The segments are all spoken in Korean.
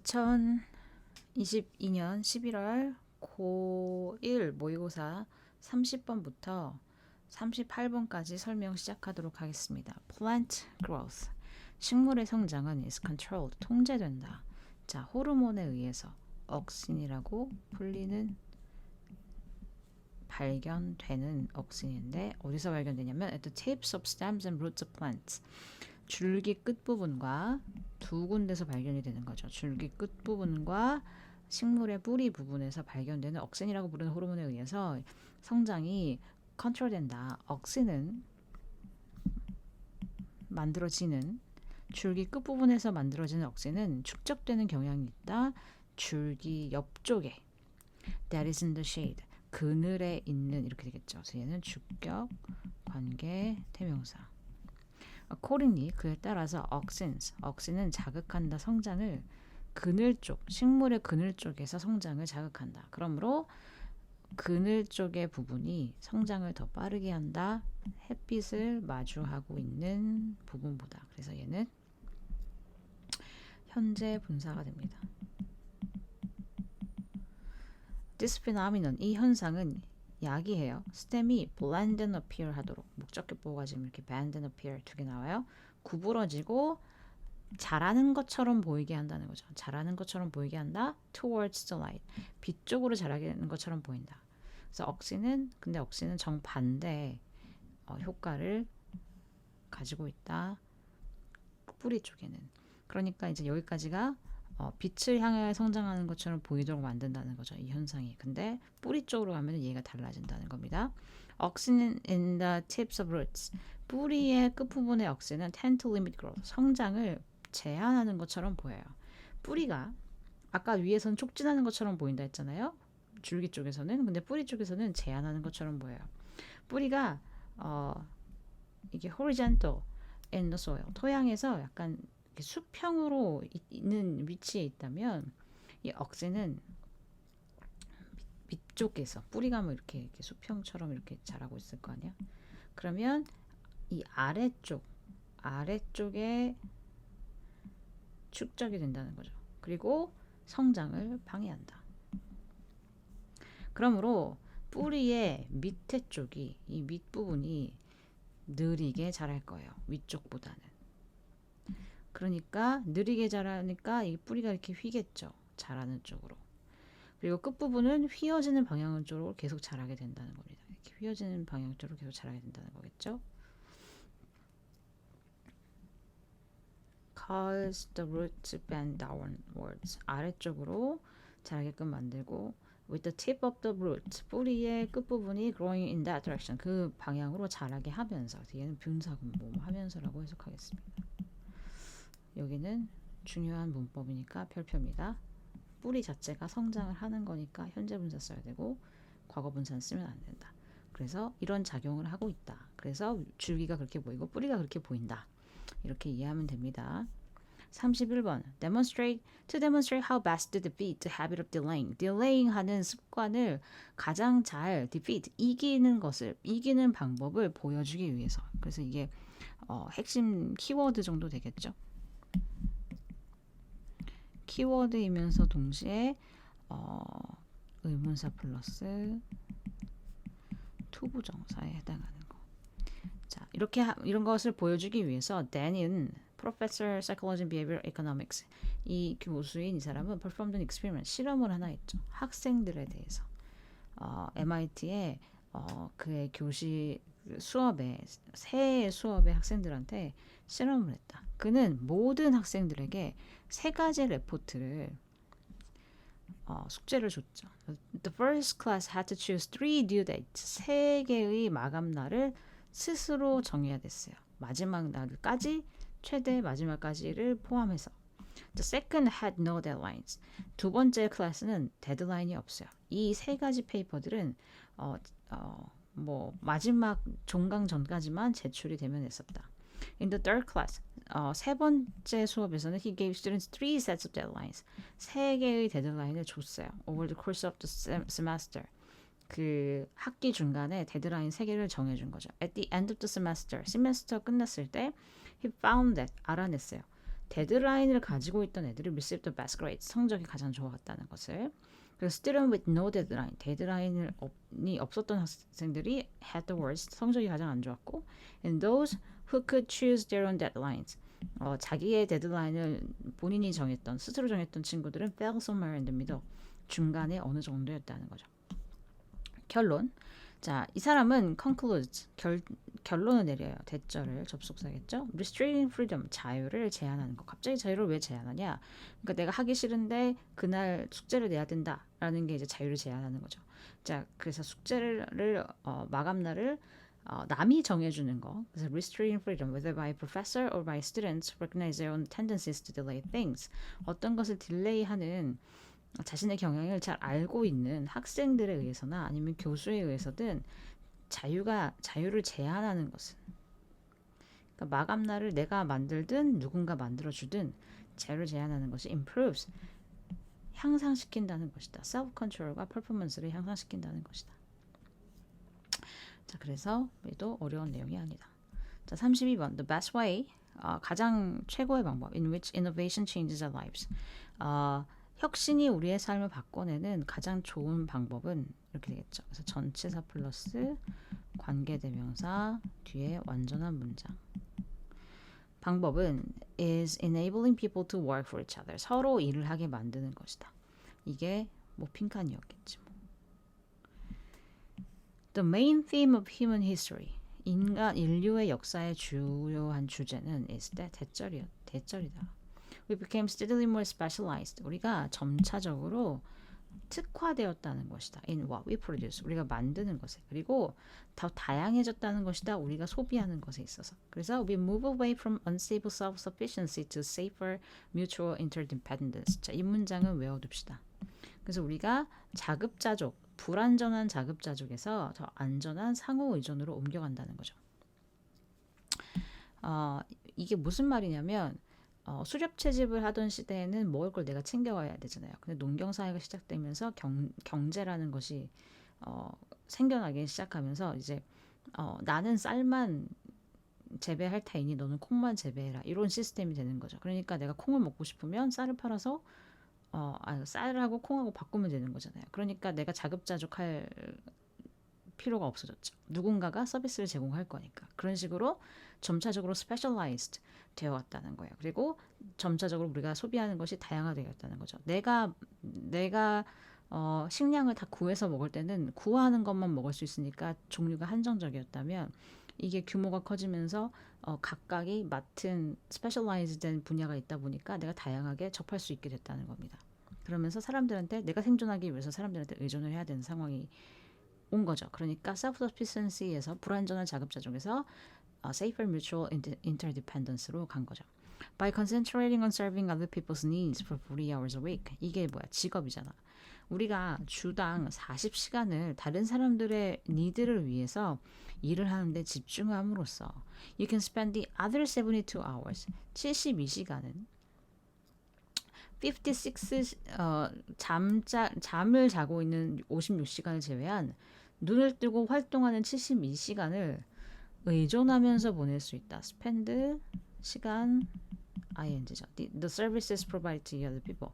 2022년 11월 고1 모의고사 30번부터 38번까지 설명 시작하도록 하겠습니다. Plant growth. 식물의 성장은 is controlled. 통제된다. 자, 호르몬에 의해서 억신이라고 불리는 발견되는 억신인데 어디서 발견되냐면 at the tips of stems and roots of plants. 줄기 끝부분과 두 군데서 발견이 되는 거죠. 줄기 끝부분과 식물의 뿌리 부분에서 발견되는 억신이라고 부르는 호르몬에 의해서 성장이 컨트롤된다. 억신은 만들어지는 줄기 끝부분에서 만들어지는 억신은 축적되는 경향이 있다. 줄기 옆쪽에 that is in the shade 그늘에 있는 이렇게 되겠죠. 그래서 얘는 주격 관계 대명사. accordingly 그에 따라서 억신은 자극한다. 성장을 그늘 쪽 식물의 그늘 쪽에서 성장을 자극한다. 그러므로 그늘 쪽의 부분이 성장을 더 빠르게 한다. 햇빛을 마주하고 있는 부분보다. 그래서 얘는 현재 분사가 됩니다. This phenomenon 이 현상은 야기해요. stem이 blend and appear 하도록 목적격보가 지금 이렇게 bend and appear 두 개 나와요. 구부러지고 자라는 것처럼 보이게 한다는 거죠. 자라는 것처럼 보이게 한다. towards the light 빛 쪽으로 자라는 것처럼 보인다. 그래서 억신은 정반대 효과를 가지고 있다. 뿌리 쪽에는. 그러니까 이제 여기까지가 빛을 향해 성장하는 것처럼 보이도록 만든다는 거죠. 이 현상이. 근데 뿌리 쪽으로 가면 얘가 달라진다는 겁니다. 억신 in the tips of roots. 뿌리의 끝부분의 억신은 tend to limit growth. 성장을 제한하는 것처럼 보여요. 뿌리가 아까 위에서는 촉진하는 것처럼 보인다 했잖아요. 줄기 쪽에서는. 근데 뿌리 쪽에서는 제한하는 것처럼 보여요. 뿌리가 이게 horizontal in the soil. 토양에서 약간 수평으로 있는 위치에 있다면 이 억신은 밑쪽에서 뿌리가 뭐 이렇게 수평처럼 이렇게 자라고 있을 거 아니야. 그러면 이 아래쪽에 축적이 된다는 거죠. 그리고 성장을 방해한다. 그러므로 뿌리의 밑에 쪽이 이 밑부분이 느리게 자랄 거예요. 위쪽보다는. 그러니까 느리게 자라니까 이 뿌리가 이렇게 휘겠죠. 자라는 쪽으로. 그리고 끝부분은 휘어지는 방향 쪽으로 계속 자라게 된다는 겁니다. 이렇게 휘어지는 방향 쪽으로 계속 자라게 된다는 거겠죠. Cause the root to bend downwards. 아래쪽으로 자라게끔 만들고 with the tip of the root. 뿌리의 끝부분이 growing in that direction. 그 방향으로 자라게 하면서. 얘는 분사금 하면서라고 해석하겠습니다. 여기는 중요한 문법이니까 별표입니다. 뿌리 자체가 성장을 하는 거니까 현재 분사 써야 되고 과거 분사는 쓰면 안 된다. 그래서 이런 작용을 하고 있다. 그래서 줄기가 그렇게 보이고 뿌리가 그렇게 보인다. 이렇게 이해하면 됩니다. 31번 to demonstrate how best to defeat the habit of delaying 하는 습관을 가장 잘 이기는 방법을 보여주기 위해서. 그래서 이게 핵심 키워드 정도 되겠죠. 키워드이면서 동시에 의문사 플러스 투부정사에 해당하는 거. 자, 이런 것을 보여주기 위해서 Dan은 Professor Psychology and Behavioral Economics 이 교수인 이 사람은 performed an experiment 실험을 하나 했죠. 학생들에 대해서 MIT의 그의 교실 새 수업의 학생들한테 실험을 했다. 그는 모든 학생들에게 세 가지 레포트를 숙제를 줬죠. The first class had to choose 3 due dates. 3개의 마감 날을 스스로 정해야 됐어요. 마지막 날까지 최대 마지막까지를 포함해서. The second had no deadlines. 두 번째 클래스는 데드라인이 없어요. 이 세 가지 페이퍼들은 마지막 종강 전까지만 제출이 되면 됐었다. In the third class, 세 번째 수업에서는 he gave students 3 sets of deadlines. 3개의 데드라인을 줬어요. Over the course of the semester. 그 학기 중간에 데드라인 3개를 정해준 거죠. At the end of the semester, 시메스터 끝났을 때 he found that 알아냈어요. 데드라인을 가지고 있던 애들이 received the best grades, 성적이 가장 좋았다는 것을. 그래서 student with no deadline, 데드라인이 없었던 학생들이 had the worst, 성적이 가장 안 좋았고, and those who could choose their own deadlines, 자기의 데드라인을 본인이 정했던, 스스로 정했던 친구들은 fell somewhere in the middle, 중간에 어느 정도였다는 거죠. 결론. 자, 이 사람은 concludes, 결론을 내려요. 대절을, 접속사겠죠. restricting freedom, 자유를 제한하는 거. 갑자기 자유를 왜 제한하냐? 그러니까 내가 하기 싫은데 그날 숙제를 내야 된다라는 게 이제 자유를 제한하는 거죠. 자, 그래서 숙제를 마감날을 남이 정해주는 거. 그래서 restricting freedom, whether by professor or by students, recognize their own tendencies to delay things. 어떤 것을 딜레이하는 자신의 경향을 잘 알고 있는 학생들에 의해서나 아니면 교수에 의해서든 자유를 제한하는 것은, 그러니까 마감날을 내가 만들든 누군가 만들어주든 자유를 제한하는 것이 improves, 향상시킨다는 것이다. self-control과 performance를 향상시킨다는 것이다. 자, 그래서 얘도 어려운 내용이 아니다. 자, 32번 the best way, 가장 최고의 방법 in which innovation changes our lives. 혁신이 우리의 삶을 바꿔내는 가장 좋은 방법은 이렇게 되겠죠. 그래서 전치사 플러스 관계대명사 뒤에 완전한 문장. 방법은 is enabling people to work for each other. 서로 일을 하게 만드는 것이다. 이게 뭐 핑칸이었겠지. 뭐. The main theme of human history. 인류의 역사의 주요한 주제는 is 대절이다. We became steadily more specialized. 우리가 점차적으로 특화되었다는 것이다. In what we produce. 우리가 만드는 것에. 그리고 더 다양해졌다는 것이다. 우리가 소비하는 것에 있어서. 그래서 we move away from unstable self-sufficiency to safer mutual interdependence. 자, 이 문장은 외워둡시다. 그래서 우리가 자급자족, 불안전한 자급자족에서 더 안전한 상호 의존으로 옮겨간다는 거죠. 이게 무슨 말이냐면 수렵 채집을 하던 시대에는 먹을 걸 내가 챙겨와야 되잖아요. 근데 농경사회가 시작되면서 경제라는 것이 생겨나기 시작하면서 이제 나는 쌀만 재배할 테니 너는 콩만 재배해라, 이런 시스템이 되는 거죠. 그러니까 내가 콩을 먹고 싶으면 쌀을 팔아서 쌀하고 콩하고 바꾸면 되는 거잖아요. 그러니까 내가 자급자족할 필요가 없어졌죠. 누군가가 서비스를 제공할 거니까. 그런 식으로 점차적으로 specialized 되어왔다는 거예요. 그리고 점차적으로 우리가 소비하는 것이 다양화되었다는 거죠. 내가 식량을 다 구해서 먹을 때는 구하는 것만 먹을 수 있으니까 종류가 한정적이었다면, 이게 규모가 커지면서 각각이 맡은 스페셜라이즈 된 분야가 있다 보니까 내가 다양하게 접할 수 있게 됐다는 겁니다. 그러면서 사람들한테, 내가 생존하기 위해서 사람들한테 의존을 해야 되는 상황이 온 거죠. 그러니까 self-sufficiency에서 불완전한 자급자족에서 safer mutual interdependence로 간 거죠. By concentrating on serving other people's needs for 40 hours a week. 이게 뭐야? 직업이잖아. 우리가 주당 40시간을 다른 사람들의 니드를 위해서 일을 하는데 집중함으로써 you can spend the other 72 hours, 72시간은 56 잠을 자고 있는 56시간을 제외한 눈을 뜨고 활동하는 72시간을 의존하면서 보낼 수 있다. spend 시간 ing죠. The services provided to other people.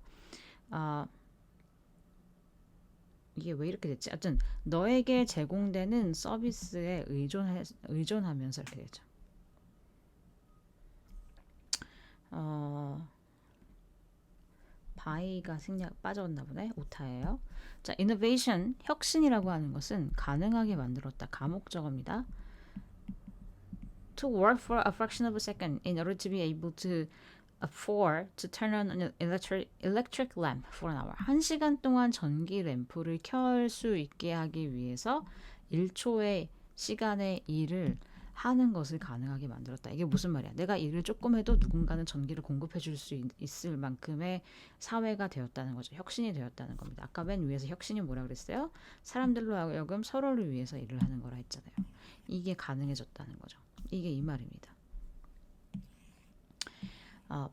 이게 왜 이렇게 됐지? 하여튼 너에게 제공되는 서비스에 의존하면서 이렇게 되죠. 바이가 빠졌나 보네. 오타예요. 자, innovation, 혁신이라고 하는 것은 가능하게 만들었다. 가목적어입니다. To work for a fraction of a second in order to be able to afford to turn on an electric lamp for an hour. 1시간 동안 전기 램프를 켤 수 있게 하기 위해서 1초의 시간의 일을 하는 것을 가능하게 만들었다. 이게 무슨 말이야? 내가 일을 조금 해도 누군가는 전기를 공급해 줄 수 있을 만큼의 사회가 되었다는 거죠. 혁신이 되었다는 겁니다. 아까 맨 위에서 혁신이 뭐라 그랬어요? 사람들로 하여금 서로를 위해서 일을 하는 거라 했잖아요. 이게 가능해졌다는 거죠. 이게 이 말입니다.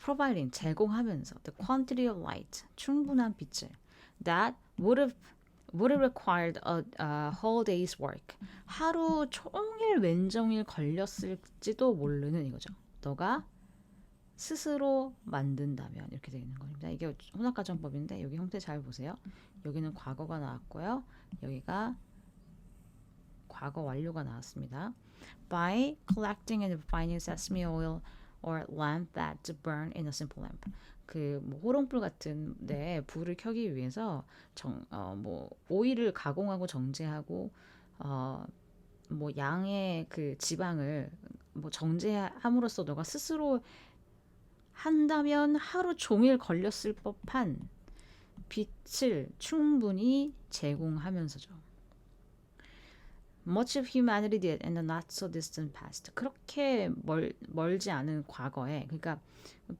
providing, 제공하면서 the quantity of light, 충분한 빛을 that would have required a whole day's work, 하루 종일 왼종일 걸렸을지도 모르는 이거죠. 너가 스스로 만든다면 이렇게 되어 있는 겁니다. 이게 혼합가정법인데 여기 형태 잘 보세요. 여기는 과거가 나왔고요. 여기가 과거 완료가 나왔습니다. By collecting and refining sesame oil or lamp that to burn in a simple lamp. 그뭐 호롱불 같은데 불을 켜기 위해서 뭐 오일을 가공하고 정제하고 뭐 양의 그 지방을 뭐 정제함으로써 너가 스스로 한다면 하루 종일 걸렸을 법한 빛을 충분히 제공하면서죠. Much of humanity did in the not so distant past. 그렇게 멀지 않은 과거에, 그러니까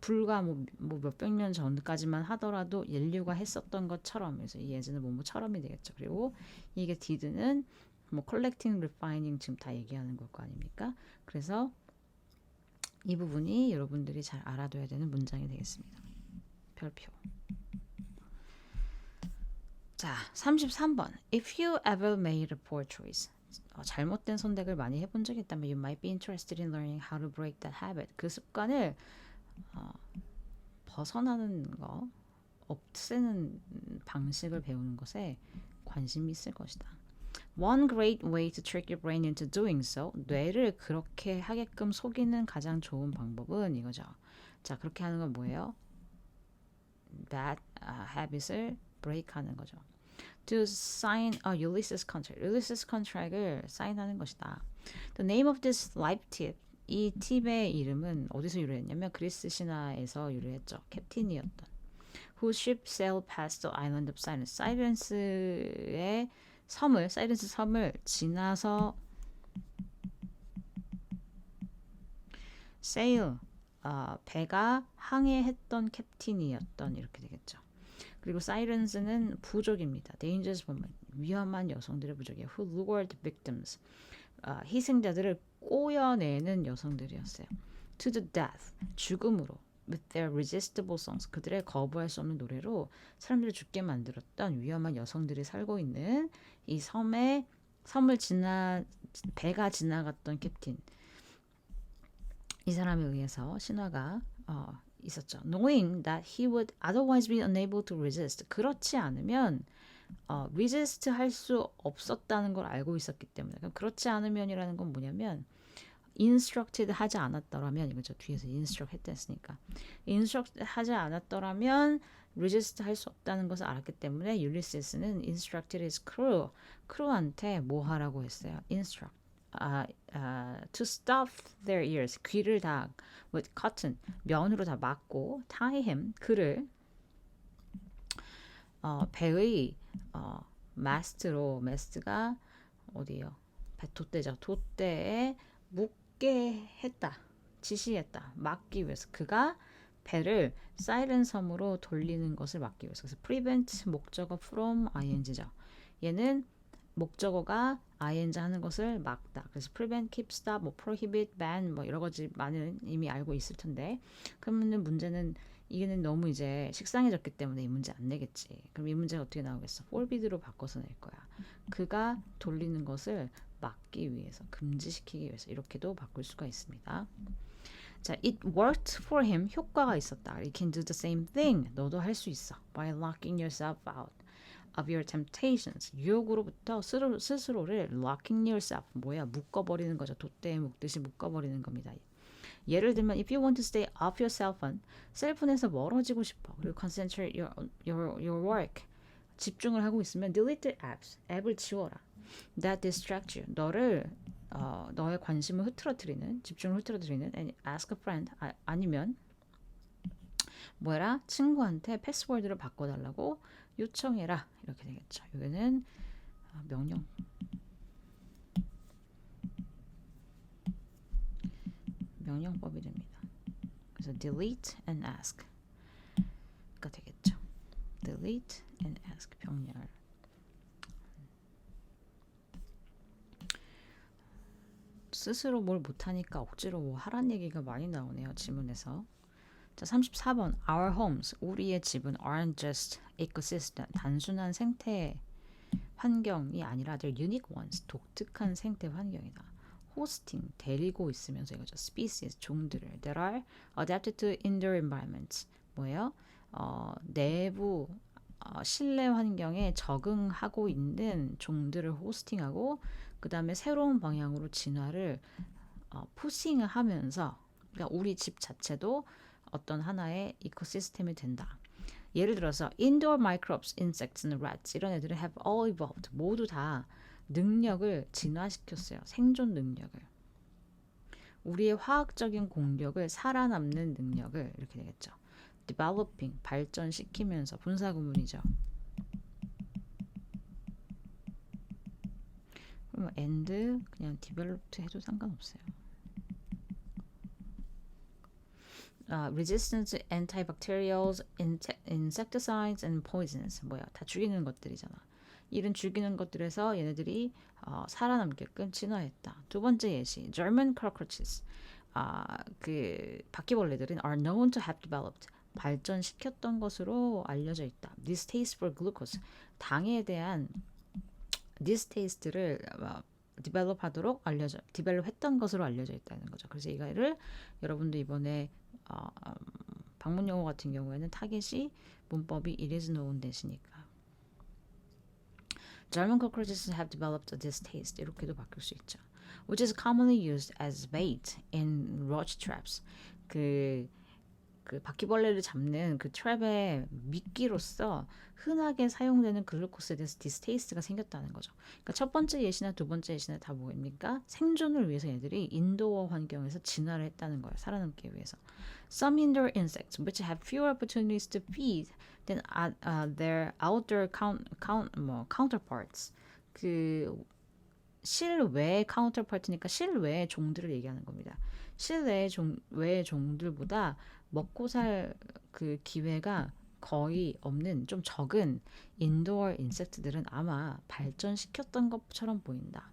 불과 뭐 몇백 년 전까지만 하더라도 인류가 했었던 것처럼, 그래서 이 예제는 뭐처럼이 되겠죠. 그리고 이게 did는 뭐 collecting, refining 지금 다 얘기하는 걸 거 아닙니까? 그래서 이 부분이 여러분들이 잘 알아둬야 되는 문장이 되겠습니다. 별표. 자, 33번. If you ever made a poor choice. 잘못된 선택을 많이 해본 적이 있다면 you might be interested in learning how to break that habit. 그 습관을 벗어나는 거, 없애는 방식을 배우는 것에 관심이 있을 것이다. One great way to trick your brain into doing so. 뇌를 그렇게 하게끔 속이는 가장 좋은 방법은 이거죠. 자, 그렇게 하는 건 뭐예요? Bad habit을 break 하는 거죠. To sign a Ulysses contract. Ulysses contract을 사인하는 것이다. The name of this life tip. 이 팁의 이름은 어디서 유래했냐면 그리스 신화에서 유래했죠. 캡틴이었던. Whose ship sailed past the island of Silence. 사이렌스의 섬을, 사이렌스 섬을 지나서 sail, 배가 항해했던 캡틴이었던 이렇게 되겠죠. 그리고 사이렌스는 부족입니다. dangerous women, 위험한 여성들의 부족이에요. who lured victims, 희생자들을 꼬여내는 여성들이었어요. to the death, 죽음으로, with their resistible songs, 그들의 거부할 수 없는 노래로 사람들을 죽게 만들었던 위험한 여성들이 살고 있는 이 섬을 배가 지나갔던 캡틴, 이 사람에 의해서 신화가 있었죠. Knowing that he would otherwise be unable to resist. 그렇지 않으면 resist 할 수 없었다는 걸 알고 있었기 때문에. 그렇지 않으면이라는 건 뭐냐면 instructed 하지 않았더라면 이거죠. 뒤에서 instruct 했댔으니까. instruct 하지 않았더라면 resist 할 수 없다는 것을 알았기 때문에 율리시스는 instructed his crew. 크루한테 뭐 하라고 했어요? instruct. to stop their ears. 귀를 다 with cotton. 면으로 다 막고 tie him. 그를 배의 mast로 mast가 어디예요? 돛대죠. 돛대에 묶게 했다. 지시했다. 막기 위해서. 그가 배를 사이렌 섬으로 돌리는 것을 막기 위해서. 그래서 prevent 목적어 from ing죠. 얘는 목적어가 ing 하는 것을 막다. 그래서 prevent, keep, stop, 뭐 prohibit, ban 뭐 여러 가지 많은 이미 알고 있을 텐데 그러면 문제는 이게는 너무 이제 식상해졌기 때문에 이 문제 안 내겠지. 그럼 이 문제가 어떻게 나오겠어? forbid로 바꿔서 낼 거야. 그가 돌리는 것을 막기 위해서, 금지시키기 위해서 이렇게도 바꿀 수가 있습니다. 자, it worked for him. 효과가 있었다. You can do the same thing. 너도 할 수 있어. By locking yourself out of your temptations. 유혹으로부터 스스로를 locking yourself. 뭐야? 묶어버리는 거죠. 돛대에 묶듯이 묶어버리는 겁니다. 예를 들면 if you want to stay off your cell phone. 셀폰에서 멀어지고 싶어. 그리고 concentrate your work. 집중을 하고 있으면 delete the apps. 앱을 지워라. That distract you. 너의 관심을 흐트러뜨리는, 집중을 흐트러뜨리는 and ask a friend. 아니면 뭐라? 친구한테 패스워드를 바꿔달라고 요청해라. 이렇게 되겠죠. 여기는 명령법이 됩니다. 그래서 delete and ask가 되겠죠. delete and ask 병렬. 스스로 뭘 못하니까 억지로 뭐 하란 얘기가 많이 나오네요. 지문에서. 자, 34번. Our homes, 우리의 집은 aren't just ecosystem, 단순한 생태 환경이 아니라 they're unique ones, 독특한 생태 환경이다. hosting, 데리고 있으면서 이거죠. species, 종들을 that are adapted to indoor environments. 뭐예요? 내부 실내 환경에 적응하고 있는 종들을 호스팅하고 그 다음에 새로운 방향으로 진화를 푸싱을 하면서 그러니까 우리 집 자체도 어떤 하나의 이코시스템이 된다. 예를 들어서 indoor microbes, insects, and rats 이런 애들은 have all evolved 모두 다 능력을 진화시켰어요. 생존 능력을. 우리의 화학적인 공격을 살아남는 능력을 이렇게 되겠죠. developing 발전시키면서 분사구문이죠. 그럼 and 그냥 developed 해도 상관없어요. resistance to antibacterials, insecticides and poisons 뭐야 다 죽이는 것들이잖아. 이런 죽이는 것들에서 얘네들이 살아남게끔 진화했다. 두 번째 예시 German cockroaches 그 바퀴벌레들은 are known to have developed 발전시켰던 것으로 알려져 있다. distaste for glucose 당에 대한 distaste를 develop하도록 develop했던 것으로 알려져 있다는 거죠. 그래서 이거를 여러분도 이번에 방문 용어 같은 경우에는 타겟이 문법이 it is known 대시니까 German cockroaches have developed a distaste 이렇게도 바뀔 수 있죠. Which is commonly used as bait in roach traps. 그 바퀴벌레를 잡는 그 트랩의 미끼로서 흔하게 사용되는 글루코스에 대해서 디스테이스트가 생겼다는 거죠. 그러니까 첫 번째 예시나 두 번째 예시나 다 뭐입니까? 생존을 위해서 얘들이 인도어 환경에서 진화를 했다는 거예요. 살아남기 위해서. Some indoor insects which have fewer opportunities to feed than their outdoor counterparts. 그 실외 카운터파트니까 실외의 종들을 얘기하는 겁니다. 실외의 종들보다 먹고 살 그 기회가 거의 없는 좀 적은 인도어 인섹트들은 아마 발전시켰던 것처럼 보인다.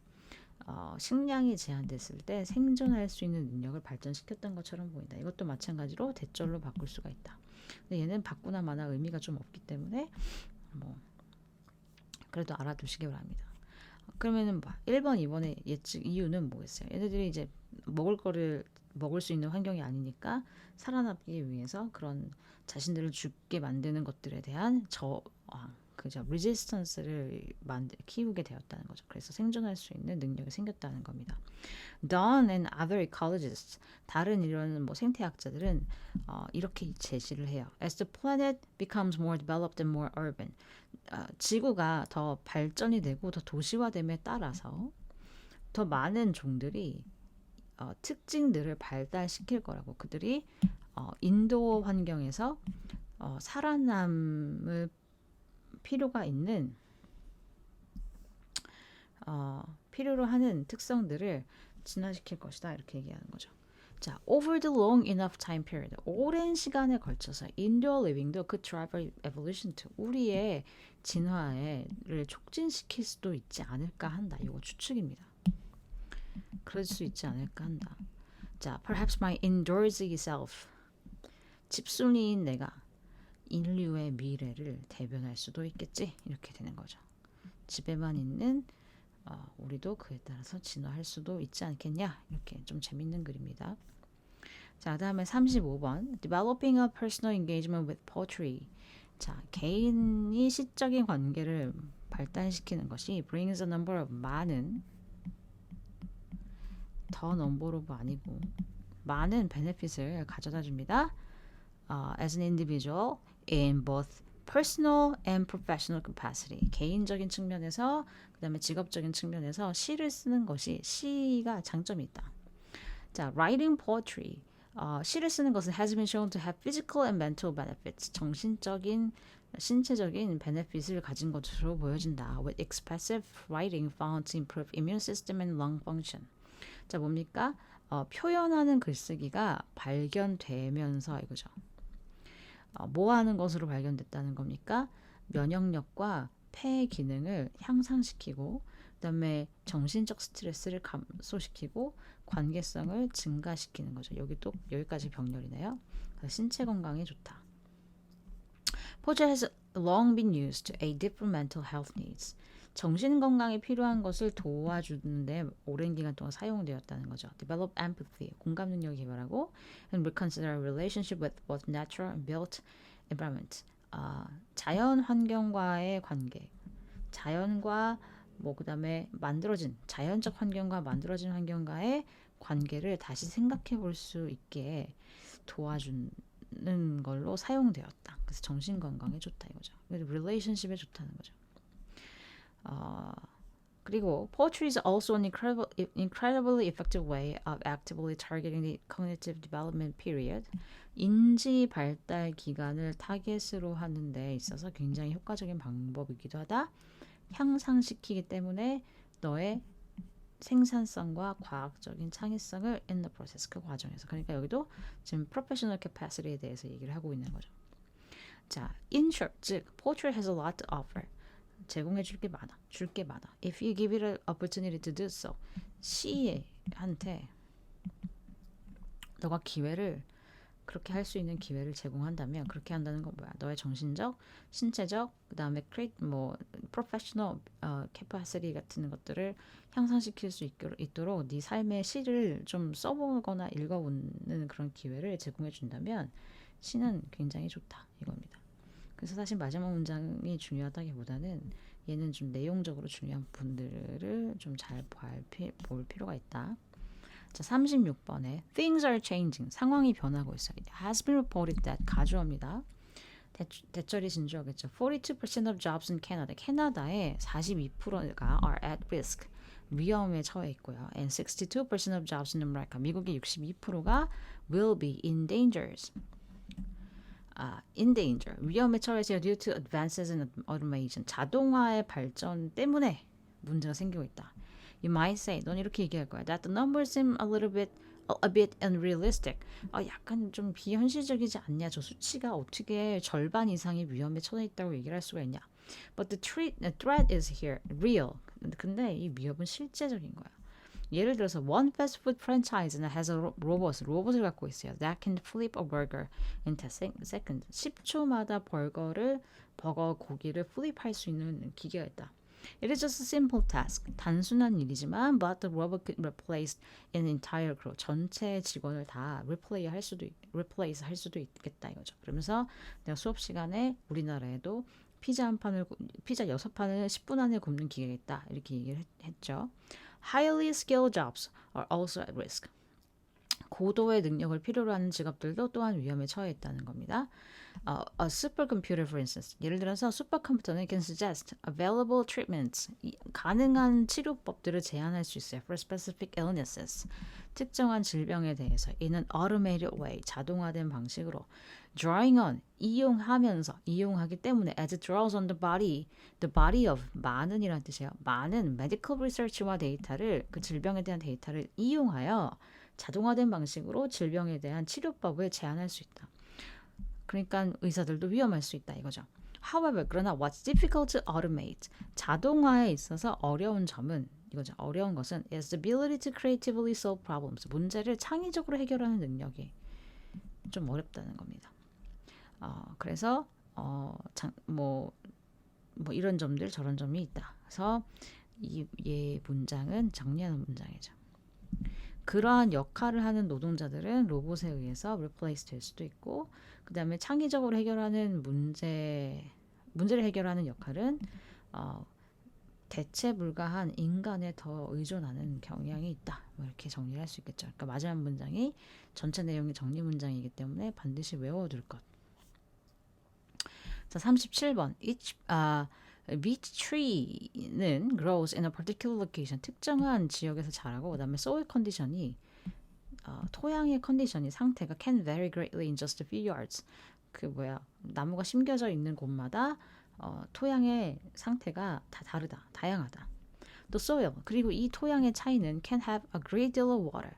식량이 제한됐을 때 생존할 수 있는 능력을 발전시켰던 것처럼 보인다. 이것도 마찬가지로 대절로 바꿀 수가 있다. 근데 얘는 바꾸나 마나 의미가 좀 없기 때문에 뭐 그래도 알아두시기 바랍니다. 그러면은 1번, 2번의 예측 이유는 뭐겠어요? 얘네들이 이제 먹을 거를 먹을 수 있는 환경이 아니니까 살아남기 위해서 그런 자신들을 죽게 만드는 것들에 대한 레지스턴스를 키우게 되었다는 거죠. 그래서 생존할 수 있는 능력이 생겼다는 겁니다. Dunn and other ecologists, 다른 이런 뭐 생태학자들은 이렇게 제시를 해요. As the planet becomes more developed and more urban, 지구가 더 발전이 되고 더 도시화됨에 따라서 더 많은 종들이 특징들을 발달시킬 거라고 그들이 인도어 환경에서 살아남을 필요가 있는 필요로 하는 특성들을 진화시킬 것이다 이렇게 얘기하는 거죠. 자, over the long enough time period, 오랜 시간에 걸쳐서 indoor living도 could drive evolution to 우리의 진화를 촉진시킬 수도 있지 않을까 한다. 이거 추측입니다. 그럴 수 있지 않을까 한다. 자, perhaps my indoorsy self, 집순이인 내가 인류의 미래를 대변할 수도 있겠지. 이렇게 되는 거죠. 집에만 있는 우리도 그에 따라서 진화할 수도 있지 않겠냐. 이렇게 좀 재밌는 글입니다. 자, 다음에 35번. Developing a personal engagement with poetry. 자, 개인이 시적인 관계를 발달시키는 것이 brings a number of 많은 더 넘버 오브 아니고 많은 베네핏을 가져다 줍니다. As an individual in both personal and professional capacity. 개인적인 측면에서 그다음에 직업적인 측면에서 시를 쓰는 것이 시가 장점이 있다. 자, writing poetry. 시를 쓰는 것은 has been shown to have physical and mental benefits. 정신적인, 신체적인 베네핏을 가진 것으로 보여진다. With expressive writing found to improve immune system and lung function. 자, 뭡니까? 표현하는 글쓰기가 발견되면서 이거죠. 뭐 하는 것으로 발견됐다는 겁니까? 면역력과 폐 기능을 향상시키고 그다음에 정신적 스트레스를 감소시키고 관계성을 증가시키는 거죠. 여기까지 병렬이네요. 신체 건강에 좋다. Poetry has long been used to aid different mental health needs. 정신 건강에 필요한 것을 도와주는데 오랜 기간 동안 사용되었다는 거죠. Develop empathy, 공감 능력을 개발하고 and reconsider relationship with both natural and built environment. 자연 환경과의 관계, 자연과 뭐 그다음에 만들어진 자연적 환경과 만들어진 환경과의 관계를 다시 생각해 볼 수 있게 도와주는 걸로 사용되었다. 그래서 정신 건강에 좋다 이거죠. relationship에 좋다는 거죠. 그리고 poetry is also an incredibly effective way of actively targeting the cognitive development period. 인지 발달 기간을 타겟으로 하는 데 있어서 굉장히 효과적인 방법이기도 하다. 향상시키기 때문에 너의 생산성과 과학적인 창의성을 in the process, 그 과정에서. 그러니까 여기도 지금 professional capacity에 대해서 얘기를 하고 있는 거죠. 자, in short, 즉 poetry has a lot to offer. 제공해 줄 게 많아. 줄 게 많아. If you give it an opportunity to do so. 시한테 너가 기회를 그렇게 할 수 있는 기회를 제공한다면 그렇게 한다는 건 뭐야? 너의 정신적, 신체적, 그다음에 뭐 프로페셔널 캐파시티 같은 것들을 향상시킬 수 있도록 네 삶의 시를 좀 써보거나 읽어보는 그런 기회를 제공해 준다면 시는 굉장히 좋다 이겁니다. 그래서 사실 마지막 문장이 중요하다기보다는 얘는 좀 내용적으로 중요한 부분들을 좀 잘 볼 필요가 있다. 자, 36번에 Things are changing. 상황이 변하고 있어요. It has been reported that 가주어입니다. 대절이 진주어겠죠. 42% of jobs in Canada. 캐나다의 42%가 are at risk. 위험에 처해 있고요. And 62% of jobs in America. 미국의 62%가 will be in dangers. In danger. 위험에 처해 있어요. Due to advances in automation. 자동화의 발전 때문에 문제가 생기고 있다. You might say, 넌 이렇게 얘기할 거야. That the numbers seem a bit unrealistic. 약간 좀 비현실적이지 않냐? 저 수치가 어떻게 절반 이상이 위험에 처해 있다고 얘기를 할 수가 있냐? But the threat is here, real. 근데 이 위협은 실제적인 거야. 예를 들어서 one fast food franchise has a 로봇을 갖고 있어요. That can flip a burger in 10 seconds. 10초마다 버거 고기를 플립할 수 있는 기계가 있다. It is just a simple task. 단순한 일이지만 but the robot could replace an entire crew. 전체 직원을 다 replace 할 수도 있겠다 이거죠. 그러면서 내가 수업 시간에 우리나라에도 피자 6판을 10분 안에 굽는 기계가 있다. 이렇게 얘기를 했죠. Highly skilled jobs are also at risk. 고도의 능력을 필요로 하는 직업들도 또한 위험에 처해 있다는 겁니다. A supercomputer, for instance. 예를 들어서 슈퍼컴퓨터는 can suggest available treatments. 가능한 치료법들을 제안할 수 있어요. For specific illnesses. 특정한 질병에 대해서 in an automated way. 자동화된 방식으로. Drawing on. 이용하기 때문에 as it draws on the body of 많은이라는 뜻이에요. 많은 medical research와 데이터를 그 질병에 대한 데이터를 이용하여 자동화된 방식으로 질병에 대한 치료법을 제안할 수 있다. 그러니까 의사들도 위험할 수 있다 이거죠. However, 그러나 what's difficult to automate. 자동화에 있어서 어려운 점은 이거죠. 어려운 것은 is the ability to creatively solve problems. 문제를 창의적으로 해결하는 능력이 좀 어렵다는 겁니다. 그래서 뭐 이런 점들 저런 점이 있다. 그래서 이 문장은 정리하는 문장이죠. 그러한 역할을 하는 노동자들은 로봇에 의해서 replace 될 수도 있고 그 다음에 창의적으로 해결하는 문제를 해결하는 역할은 대체 불가한 인간에 더 의존하는 경향이 있다. 뭐 이렇게 정리를 할 수 있겠죠. 그러니까 마지막 문장이 전체 내용의 정리 문장이기 때문에 반드시 외워둘 것. 자, 37번. Beech tree는 grows in a particular location. 특정한 지역에서 자라고 그다음에 soil condition이 토양의 컨디션이 상태가 can vary greatly in just a few yards. 나무가 심겨져 있는 곳마다 토양의 상태가 다 다르다. 다양하다. 또 soil. 그리고 이 토양의 차이는 can have a great deal of water.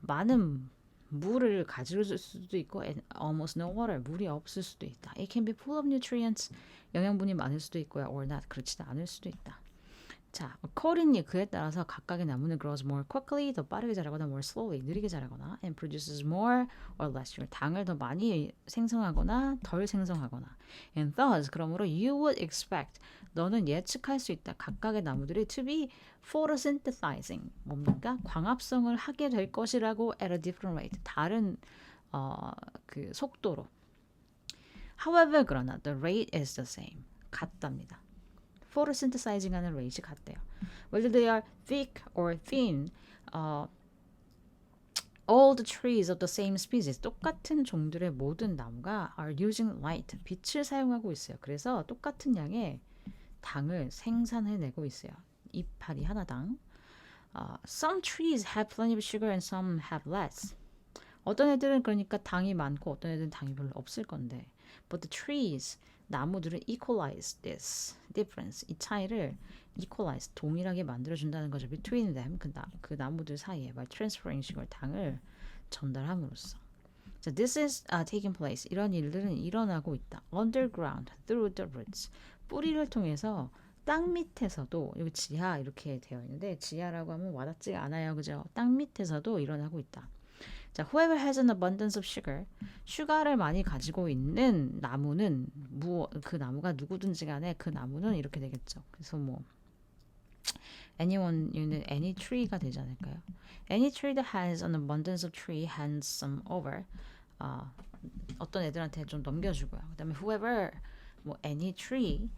많은 물을 가질 수도 있고 and almost no water. 물이 없을 수도 있다. It can be full of nutrients. 영양분이 많을 수도 있고요. or not. 그렇지도 않을 수도 있다. 자, accordingly 그에 따라서 각각의 나무는 grows more quickly 더 빠르게 자라거나 more slowly 느리게 자라거나 and produces more or less sugar 당을 더 많이 생성하거나 덜 생성하거나 and thus 그러므로 you would expect 너는 예측할 수 있다 각각의 나무들이 to be photosynthesizing 뭡니까 광합성을 하게 될 것이라고 at a different rate 다른 그 속도로 however 그러나 the rate is the same 같답니다. photosynthesizing 하는 rate이 같대요. Whether they are thick or thin, all the trees of the same species, 똑같은 종들의 모든 나무가 are using light, 빛을 사용하고 있어요. 그래서 똑같은 양의 당을 생산해내고 있어요. 이파리 하나당. Some trees have plenty of sugar and some have less. 어떤 애들은 그러니까 당이 많고 어떤 애들은 당이 별로 없을 건데 but the trees 나무들은 equalize this difference 이 차이를 equalize 동일하게 만들어준다는 거죠. between them 그 나무들 사이에 by transferring sugar 당을 전달함으로써 so this is taking place 이런 일들은 일어나고 있다. underground through the roots 뿌리를 통해서 땅 밑에서도 여기 지하 이렇게 되어 있는데 지하라고 하면 와닿지가 않아요. 그죠? 땅 밑에서도 일어나고 있다. 자, whoever has an abundance of sugar, 슈가를 많이 가지고 있는 나무는 그 나무가 누구든지 간에 그 나무는 이렇게 되겠죠. 그래서 뭐 anyone는 any tree가 되지 않을까요? Any tree that has an abundance of tree hands some over. 어떤 애들한테 좀 넘겨주고요. 그다음에 whoever 뭐 any tree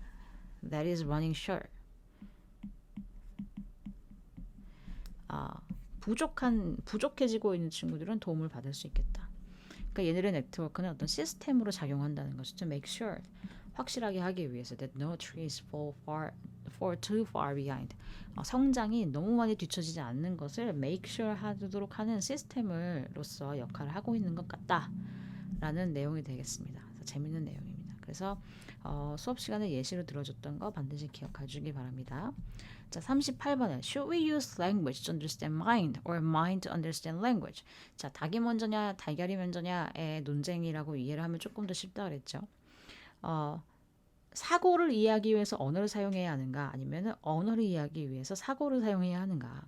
that is running short. 부족해지고 있는 친구들은 도움을 받을 수 있겠다. 그러니까 얘네들의 네트워크는 어떤 시스템으로 작용한다는 것이죠. Make sure 확실하게 하기 위해서 that no trees fall too far behind. 성장이 너무 많이 뒤처지지 않는 것을 make sure 하도록 하는 시스템으로서 역할을 하고 있는 것 같다라는 내용이 되겠습니다. 그래서 재밌는 내용입니다. 그래서 수업 시간에 예시로 들어줬던 거 반드시 기억해 주기 바랍니다. 자, 38번에 Should we use language to understand mind or mind to understand language? 자, 닭이 먼저냐 달걀이 먼저냐의 논쟁이라고 이해를 하면 조금 더 쉽다 그랬죠. 사고를 이해하기 위해서 언어를 사용해야 하는가 아니면 언어를 이해하기 위해서 사고를 사용해야 하는가.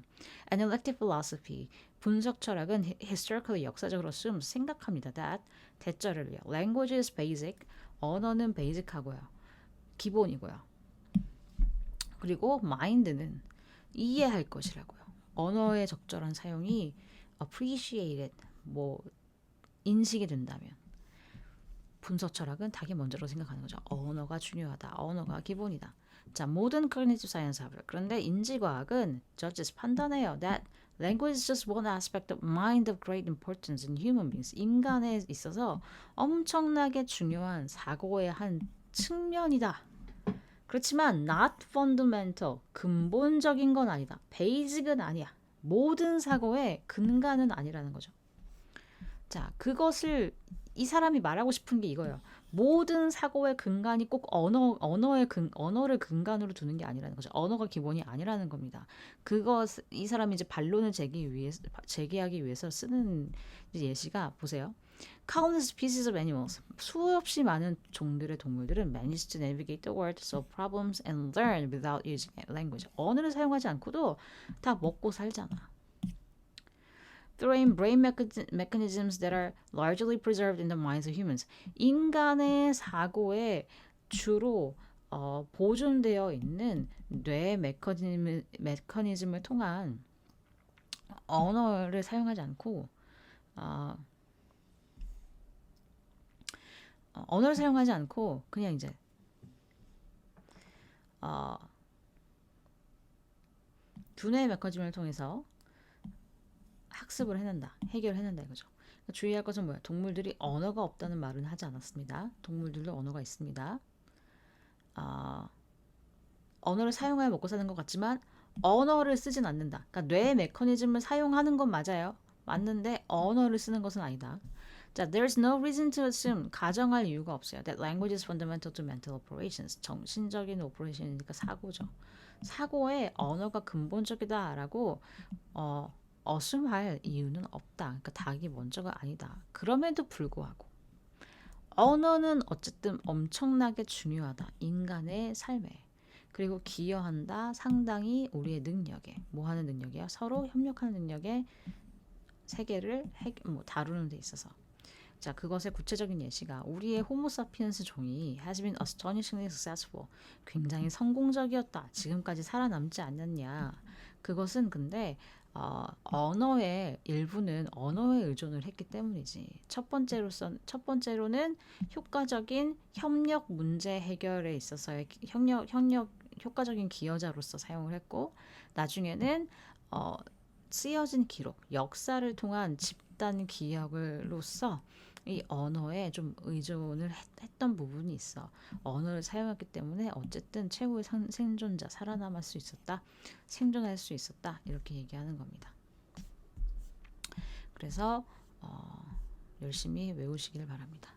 Analytic philosophy, 분석 철학은 historically 역사적으로 assumes 생각합니다. that 대절을요. Language is basic, 언어는 basic하고요. 기본이고요. 그리고 mind는 이해할 것이라고요. 언어의 적절한 사용이 appreciated, 뭐 인식이 된다면 분석 철학은 닭이 먼저로 생각하는 거죠. 언어가 중요하다. 언어가 기본이다. 자, modern cognitive science 하고요. 그런데 인지과학은 judges 판단해요. That language is just one aspect of mind of great importance in human beings. 인간에 있어서 엄청나게 중요한 사고의 한 측면이다. 그렇지만 not fundamental, 근본적인 건 아니다. basic은 아니야. 모든 사고의 근간은 아니라는 거죠. 자, 그것을 이 사람이 말하고 싶은 게 이거예요. 모든 사고의 근간이 꼭 언어를 근간으로 두는 게 아니라는 거죠. 언어가 기본이 아니라는 겁니다. 이 사람이 이제 반론을 제기하기 위해서 쓰는 예시가 보세요. Countless species of animals. 수없이 많은 종들의 동물들은 manage to navigate the world, solve problems, and learn without using language. 언어를 사용하지 않고도 다 먹고 살잖아. Through brain mechanisms that are largely preserved in the minds of humans. 인간의 사고에 주로 보존되어 있는 뇌 메커니즘을 통한 언어를 사용하지 않고 언어를 사용하지 않고 그냥 이제 두뇌 메커니즘을 통해서 학습을 해낸다, 해결해낸다 이거죠. 그러니까 주의할 것은 뭐야? 동물들이 언어가 없다는 말은 하지 않았습니다. 동물들도 언어가 있습니다. 언어를 사용하여 먹고 사는 것 같지만 언어를 쓰진 않는다. 그러니까 뇌 메커니즘을 사용하는 건 맞아요. 맞는데 언어를 쓰는 것은 아니다. 자, there's no reason to assume 가정할 이유가 없어요. That language is fundamental to mental operations. 정신적인 오퍼레이션이니까 사고죠. 사고에 언어가 근본적이다라고 assume할 이유는 없다. 그러니까 닭이 먼저가 아니다. 그럼에도 불구하고 언어는 어쨌든 엄청나게 중요하다. 인간의 삶에. 그리고 기여한다. 상당히 우리의 능력에 뭐 하는 능력이야? 서로 협력하는 능력에 세계를 다루는 데 있어서. 자, 그것의 구체적인 예시가 우리의 호모사피엔스 종이 has been astonishingly successful. 굉장히 성공적이었다. 지금까지 살아남지 않았냐. 그것은 근데 언어의 일부는 언어에 의존을 했기 때문이지. 첫 번째로는 효과적인 협력 문제 해결에 있어서의 효과적인 기여자로서 사용을 했고, 나중에는 쓰여진 기록, 역사를 통한 집단 기억으로서 이 언어에 좀 의존을 했던 부분이 있어. 언어를 사용했기 때문에 어쨌든 최고의 생존자, 살아남을 수 있었다, 생존할 수 있었다, 이렇게 얘기하는 겁니다. 그래서 열심히 외우시길 바랍니다.